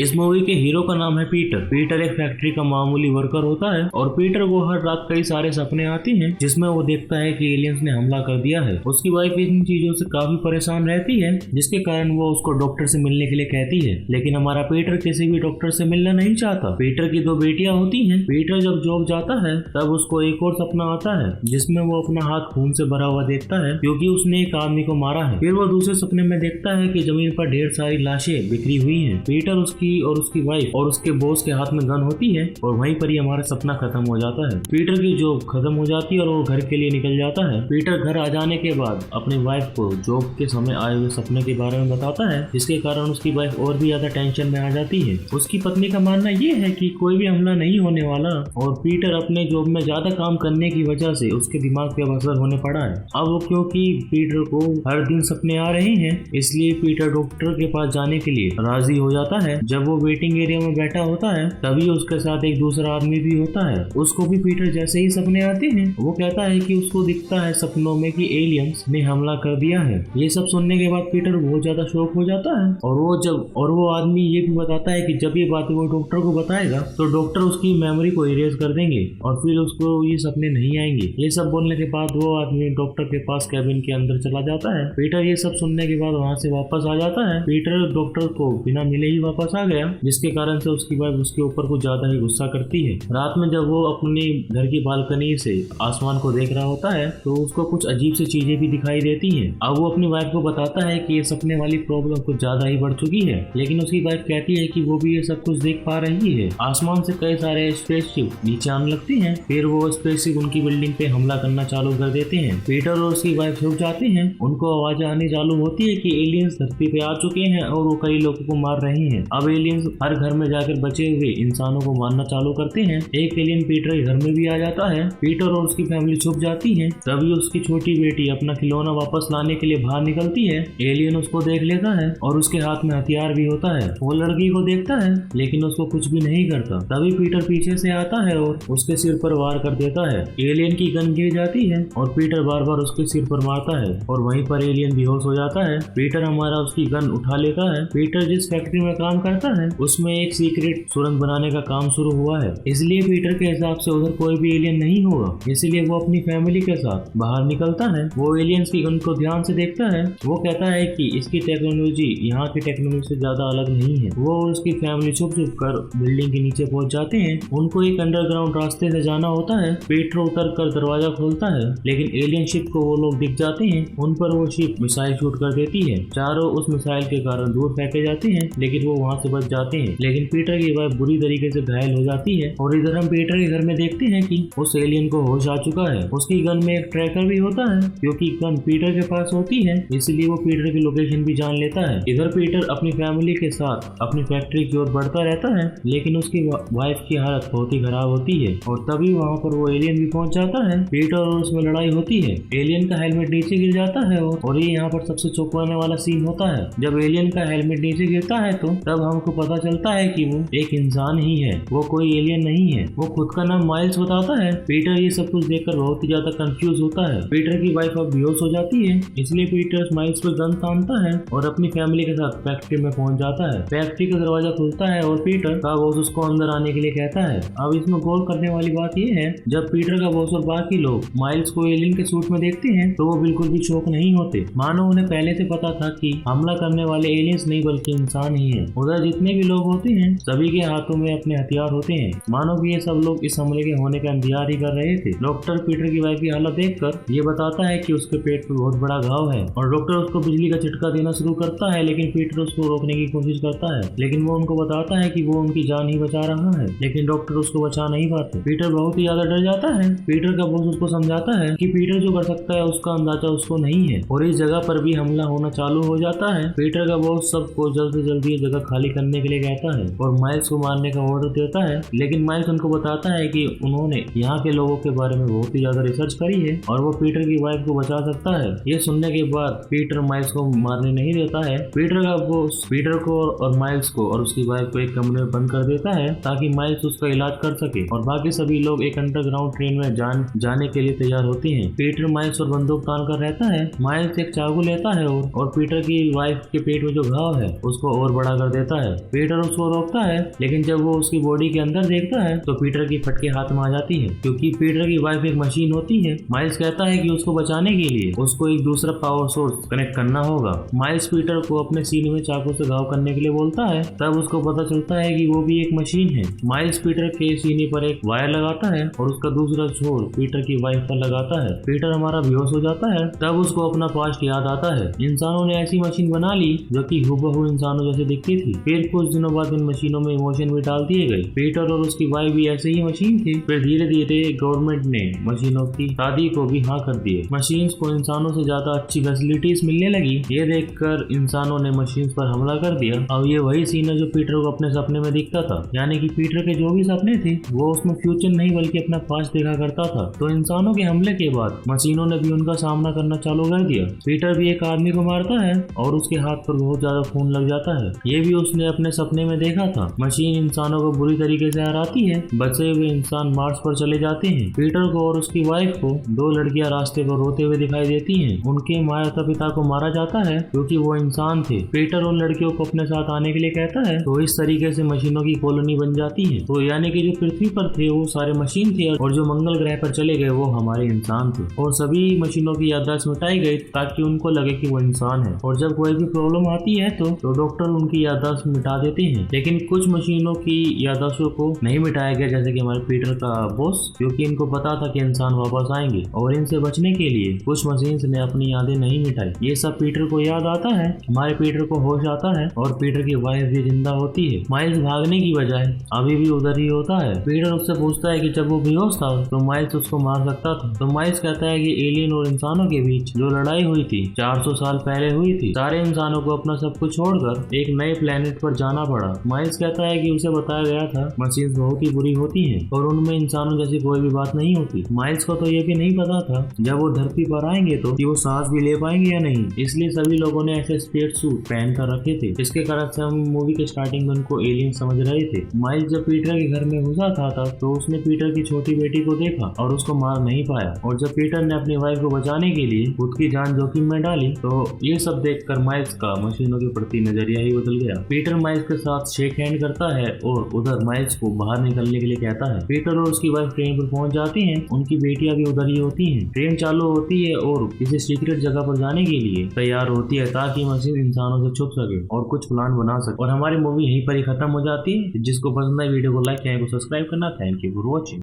इस मूवी के हीरो का नाम है पीटर। पीटर एक फैक्ट्री का मामूली वर्कर होता है और पीटर को हर रात कई सारे सपने आते हैं जिसमें वो देखता है कि एलियंस ने हमला कर दिया है। उसकी वाइफ इन चीजों से काफी परेशान रहती है जिसके कारण वो उसको डॉक्टर से मिलने के लिए कहती है, लेकिन हमारा पीटर किसी भी डॉक्टर से मिलना नहीं चाहता। पीटर की 2 बेटियां होती हैं। पीटर जब जॉब जाता है तब उसको एक और सपना आता है जिसमें वो अपना हाथ खून से भरा हुआ देखता है क्योंकि उसने एक आदमी को मारा है। फिर वो दूसरे सपने में देखता है कि जमीन पर ढेर सारी लाशें बिखरी हुई हैं। पीटर, उसकी वाइफ और उसके बॉस के हाथ में गन होती है और वहीं पर ही हमारा सपना खत्म हो जाता है। पीटर की जॉब खत्म हो जाती है और वो घर के लिए निकल जाता है। पीटर घर आ जाने के बाद अपनी वाइफ को जॉब के समय आए हुए सपने के बारे में बताता है जिसके कारण उसकी वाइफ और भी ज्यादा टेंशन में आ जाती है। उसकी पत्नी का मानना ये है कि कोई भी हमला नहीं होने वाला और पीटर अपने जॉब में ज्यादा काम करने की वजह से उसके दिमाग पे असर होने पड़ा है। अब वो क्योंकि पीटर को हर दिन सपने आ रहे हैं इसलिए पीटर डॉक्टर के पास जाने के लिए राजी हो जाता है। जब वो वेटिंग एरिया में बैठा होता है तभी उसके साथ एक दूसरा आदमी भी होता है। उसको भी पीटर जैसे ही सपने आते हैं। वो कहता है कि उसको दिखता है सपनों में कि एलियंस ने हमला कर दिया है। ये सब सुनने के बाद पीटर बहुत ज्यादा शॉक हो जाता है और वो आदमी ये भी बताता है कि जब ये बात वो डॉक्टर को बताएगा तो डॉक्टर उसकी मेमोरी को इरेज कर देंगे और फिर उसको ये सपने नहीं आएंगे। ये सब बोलने के बाद वो आदमी डॉक्टर के पास कैबिन के अंदर चला जाता है। पीटर ये सब सुनने के बाद वहाँ से वापस आ जाता है। पीटर डॉक्टर को बिना मिले ही वापस आ गया जिसके कारण से उसकी वाइफ उसके ऊपर कुछ ज्यादा ही गुस्सा करती है। रात में जब वो अपनी घर की बालकनी से आसमान को देख रहा होता है तो उसको कुछ अजीब सी चीजें भी दिखाई देती हैं। अब वो अपनी वाइफ को बताता है कि ये सपने वाली प्रॉब्लम कुछ ज्यादा ही बढ़ चुकी है, लेकिन उसकी वाइफ कहती है कि वो भी ये सब कुछ देख पा रही है। आसमान से कई सारे स्पेसशिप नीचे आने लगते हैं। फिर वो स्पेसशिप उनकी बिल्डिंग पे हमला करना चालू कर देते हैं। पीटर और उसकी वाइफ छुप जाते हैं। उनको आवाज आने चालू होती है कि एलियंस धरती पे आ चुके हैं और वो कई लोगों को मार रहे हैं। अब एलियंस हर घर में जाकर बचे हुए इंसानों को मारना चालू करते हैं। एक एलियन पीटर के घर में भी आ जाता है। पीटर और उसकी फैमिली छुप जाती है। तभी उसकी छोटी बेटी अपना खिलौना वापस लाने के लिए बाहर निकलती है। एलियन उसको देख लेता है और उसके हाथ में हथियार भी होता है। वो लड़की को देखता है लेकिन उसको कुछ भी नहीं करता। तभी पीटर पीछे से आता है और उसके सिर पर वार कर देता है। एलियन की गन गिर जाती है और पीटर बार बार उसके सिर पर मारता है और वहीं पर एलियन बेहोश हो जाता है। पीटर हमारा उसकी गन उठा लेता है। पीटर जिस फैक्ट्री में काम करता है उसमें एक सीक्रेट सुरंग बनाने का काम शुरू हुआ है, इसलिए पीटर के हिसाब से उधर कोई भी एलियन नहीं होगा। इसलिए वो अपनी फैमिली के साथ बाहर निकलता है। वो एलियंस की गन को ध्यान से देखता है। वो कहता है कि इसकी टेक्नोलॉजी यहाँ की टेक्नोलॉजी से ज्यादा अलग नहीं है। वो और उसकी फैमिली छुप छुप कर बिल्डिंग के नीचे पहुंच जाते हैं। उनको एक अंडरग्राउंड रास्ते से जाना होता है। पीटर उतर कर दरवाजा खोलता है लेकिन एलियन शिप को वो लोग दिख जाते हैं। उन पर वो शिप मिसाइल शूट कर देती है। चारों उस मिसाइल के कारण दूर फेंके जाते हैं लेकिन वो वहाँ से बच जाते हैं। लेकिन पीटर की वाइफ बुरी तरीके से घायल हो जाती है और इधर हम पीटर के घर में देखते हैं कि उस एलियन को होश आ चुका है। उसकी गन में एक ट्रैकर भी होता है क्योंकि गन पीटर के पास होती है इसलिए वो पीटर की लोकेशन भी जान लेता है। इधर पीटर अपनी फैमिली के साथ अपनी फैक्ट्री की ओर बढ़ता रहता है लेकिन उसकी वाइफ की हालत बहुत ही खराब होती है और तभी वहाँ पर वो एलियन भी पहुँच जाता है। पीटर और उसमें लड़ाई होती है। एलियन का हेलमेट नीचे गिर जाता है और ये यहाँ पर सबसे चौंकाने वाला सीन होता है। जब एलियन का हेलमेट नीचे गिरता है तो तब हमको पता चलता है कि वो एक इंसान ही है, वो कोई एलियन नहीं है। वो खुद का नाम माइल्स बताता है। पीटर ये सब कुछ देखकर बहुत ही ज्यादा कंफ्यूज होता है। पीटर की वाइफ अब बेहोश हो जाती है इसलिए पीटर माइल्स पर गन तानता है और अपनी फैमिली के साथ फैक्ट्री में पहुंच जाता है। फैक्ट्री का दरवाजा खुलता है और पीटर का बॉस उसको अंदर आने के लिए कहता है। अब इसमें गौर करने वाली बात यह है, जब पीटर का बॉस और बाकी लोग माइल्स को एलियन के सूट में देखते हैं तो वो बिल्कुल भी शॉक नहीं होते, मानो उन्हें पहले से पता था कि हमला करने वाले एलियंस नहीं बल्कि इंसान ही है। उधर जितने भी लोग होते हैं सभी के हाथों में अपने हथियार होते हैं, मानो कि ये सब लोग इस हमले के होने का इंतजार ही कर रहे थे। डॉक्टर पीटर की वाइफ की हालत देखकर ये बताता है कि उसके पेट पे बहुत बड़ा घाव है और डॉक्टर उसको बिजली का झटका देना शुरू करता है लेकिन पीटर उसको रोकने की कोशिश करता है। लेकिन वो उनको बताता है कि वो उनकी जान ही बचा रहा है लेकिन डॉक्टर उसको बचा नहीं पाते। पीटर बहुत ही ज्यादा डर जाता है। पीटर का बॉस उसको समझाता है कि पीटर जो कर सकता है उसका अंदाजा उसको नहीं है और इस जगह पर भी हमला होना चालू हो जाता है। पीटर का बॉस सबको जल्द से जल्द ये जगह खाली करने के लिए कहता है और माइल्स को मारने का ऑर्डर देता है लेकिन माइल्स उनको बताता है कि उन्होंने यहाँ के लोगों के बारे में बहुत ही ज्यादा रिसर्च करी है और वो पीटर की वाइफ को बचा सकता है। ये सुनने के बाद पीटर माइल्स को मारने नहीं देता है। पीटर का बॉस पीटर को और माइल्स को और उसकी वाइफ को एक कमरे में बंद कर देता है ताकि माइल्स उसका इलाज कर सके और बाकी सभी लोग एक अंडरग्राउंड ट्रेन में जाने के लिए तैयार होते हैं। पीटर माइल्स और बंदूक तान कर रहता है। माइल्स एक चाकू लेता है और पीटर की वाइफ के पेट में जो घाव है उसको और बड़ा कर देता है पीटर उसको रोकता है, लेकिन जब वो उसकी बॉडी के अंदर देखता है तो पीटर की फटके हाथ में आ जाती है, क्योंकि पीटर की वाइफ एक मशीन होती है। माइल्स कहता है कि उसको बचाने के लिए उसको एक दूसरा पावर सोर्स कनेक्ट करना होगा। माइल्स पीटर को अपने सीने में चाकू से घाव करने के लिए बोलता है, तब उसको पता चलता है कि वो भी एक मशीन है। माइल्स पीटर के सीने पर एक वायर लगाता है और उसका दूसरा छोर पीटर की वाइफ पर लगाता है। पीटर हमारा बेहोश हो जाता है, तब उसको अपना पास्ट याद आता है। इंसानों ने ऐसी मशीन बना ली जो कि हूबहू इंसानों जैसे दिखती थी। फिर कुछ दिनों बाद इन मशीनों में इमोशन भी डाल दिए गए। पीटर और उसकी वाइफ भी ऐसे ही मशीन थी। फिर धीरे धीरे गवर्नमेंट ने मशीनों की शादी को भी हाँ कर दिए। मशीन्स को इंसानों से ज्यादा अच्छी फैसिलिटीज मिलने लगी। ये देखकर इंसानों ने मशीन्स पर हमला कर दिया। अब ये वही सीन है जो पीटर को अपने सपने में दिखता था, यानी कि पीटर के जो भी सपने थे वो उसमें फ्यूचर नहीं बल्कि अपना पास्ट देखा करता था। तो इंसानों के हमले के बाद मशीनों ने भी उनका सामना करना चालू कर दिया। पीटर भी एक आदमी को मारता है और उसके हाथ पर बहुत ज्यादा खून लग जाता है। ये भी उसने अपने सपने में देखा था। मशीन इंसानों को बुरी तरीके से हराती है। बचे हुए इंसान मार्स पर चले जाते हैं। पीटर को और उसकी वाइफ को दो लड़कियां रास्ते पर रोते हुए दिखाई देती हैं। उनके माता पिता को मारा जाता है क्योंकि वो इंसान थे। पीटर उन लड़कियों को अपने साथ आने के लिए कहता है, तो इस तरीके से मशीनों की कॉलोनी बन जाती है। तो यानी कि जो पृथ्वी पर थे वो सारे मशीन थे और जो मंगल ग्रह पर चले गए वो हमारे इंसान थे। और सभी मशीनों की याददाश्त मिटाई गई ताकि उनको लगे कि वो इंसान है। और जब कोई भी प्रॉब्लम आती है तो डॉक्टर उनकी याददाश्त मिटा देते हैं। लेकिन कुछ मशीनों की याददाश्तों को नहीं मिटाया गया, जैसे कि हमारे पीटर का बॉस, क्योंकि इनको पता था कि इंसान वापस आएंगे और इनसे बचने के लिए कुछ मशीन्स ने अपनी यादें नहीं मिटाई। ये सब पीटर को याद आता है। हमारे पीटर को होश आता है और पीटर की वाइफ भी जिंदा होती है। माइल्स भागने की बजाय अभी भी उधर ही होता है। पीटर उससे पूछता है कि जब वो बेहोश था तो माइल्स उसको मार सकता था। तो माइल्स कहता है कि एलियन और इंसानों के बीच जो लड़ाई हुई थी 400 साल पहले हुई थी। सारे इंसानों को अपना सब कुछ छोड़कर एक नए प्लेनेट पर जाना पड़ा। माइल्स कहता है कि उसे बताया गया था मशीन्स बहुत ही बुरी होती हैं और उनमें इंसानों जैसी कोई भी बात नहीं होती। माइल्स को तो ये भी नहीं पता था जब वो धरती पर आएंगे तो कि वो सांस भी ले पाएंगे या नहीं, इसलिए सभी लोगों ने ऐसे स्पेस सूट पहन कर रखे थे। इसके कारण से हम मूवी के स्टार्टिंग में उनको एलियन समझ रहे थे। माइल्स जब पीटर के घर में घुसा था तो उसने पीटर की छोटी बेटी को देखा और उसको मार नहीं पाया। और जब पीटर ने अपनी वाइफ को बचाने के लिए खुद की जान जोखिम में डाली तो ये सब देखकर माइल्स का मशीनों के प्रति नजरिया ही बदल गया। पीटर माइल्स के साथ शेक हैंड करता है और उधर माइल्स को बाहर निकलने के लिए कहता है। पीटर और उसकी वाइफ ट्रेन पर पहुंच जाती हैं। उनकी बेटियां भी उधर ही होती हैं। ट्रेन चालू होती है और किसी सीक्रेट जगह पर जाने के लिए तैयार होती है ताकि मशीन इंसानों से छुप सके और कुछ प्लान बना सके। और हमारी मूवी यहीं पर ही खत्म हो जाती है। जिसको पसंद है वीडियो को लाइक, चैनल को सब्सक्राइब करना। Thank you for watching.